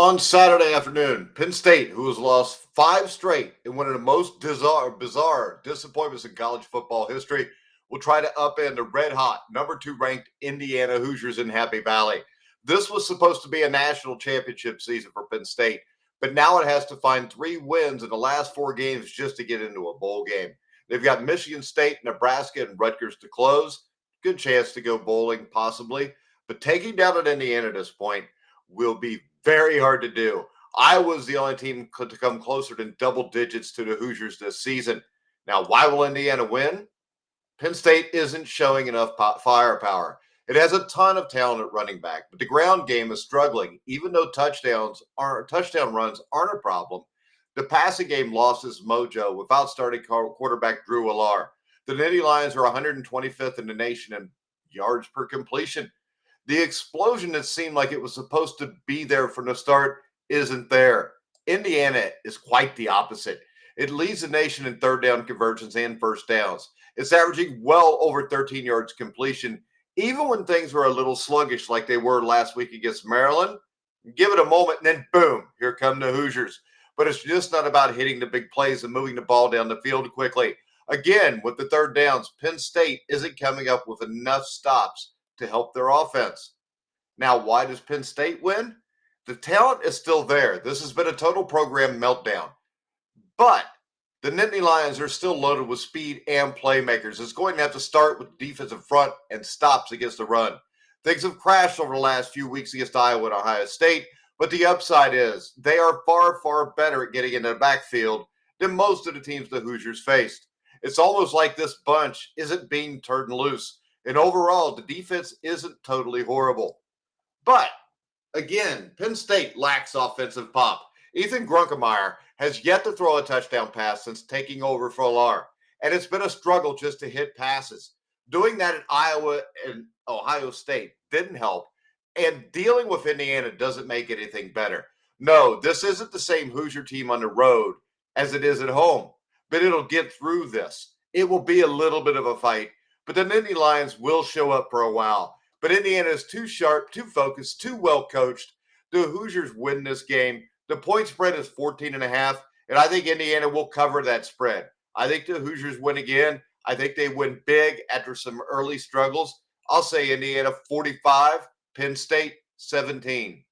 On Saturday afternoon, Penn State, who has lost five straight in one of the most bizarre disappointments in college football history, will try to upend the red hot number two ranked Indiana Hoosiers in Happy Valley. This was supposed to be a national championship season for Penn State, but now it has to find three wins in the last four games just to get into a bowl game. They've got Michigan State, Nebraska, and Rutgers to close. Good chance to go bowling, possibly. But taking down at Indiana at this point will be very hard to do. I was the only team to come closer than double digits to the Hoosiers this season. Now, why will Indiana win? Penn State isn't showing enough firepower. It has a ton of talent at running back, but the ground game is struggling. Even though touchdown runs aren't a problem, the passing game lost its mojo without starting quarterback Drew Allar. The Nittany Lions are 125th in the nation in yards per completion. The explosion that seemed like it was supposed to be there from the start isn't there. Indiana is quite the opposite. It leads the nation in third down conversions and first downs. It's averaging well over 13 yards completion, even when things were a little sluggish like they were last week against Maryland. Give it a moment, and then boom, here come the Hoosiers. But it's just not about hitting the big plays and moving the ball down the field quickly. Again, with the third downs, Penn State isn't coming up with enough stops to help their offense. Now, why does Penn State win? The talent is still there. This has been a total program meltdown. But the Nittany Lions are still loaded with speed and playmakers. It's going to have to start with the defensive front and stops against the run. Things have crashed over the last few weeks against Iowa and Ohio State, but the upside is they are far better at getting into the backfield than most of the teams the Hoosiers faced. It's almost like this bunch isn't being turned loose. And overall, the defense isn't totally horrible. But again, Penn State lacks offensive pop. Ethan Grunkemeyer has yet to throw a touchdown pass since taking over for Allar, and it's been a struggle just to hit passes. Doing that at Iowa and Ohio State didn't help, and dealing with Indiana doesn't make anything better. No, this isn't the same Hoosier team on the road as it is at home, but it'll get through this. It will be a little bit of a fight, but the Nittany Lions will show up for a while. But Indiana is too sharp, too focused, too well coached. The Hoosiers win this game. The point spread is 14.5, and I think Indiana will cover that spread. I think the Hoosiers win again. I think they win big after some early struggles. I'll say Indiana 45, Penn State 17.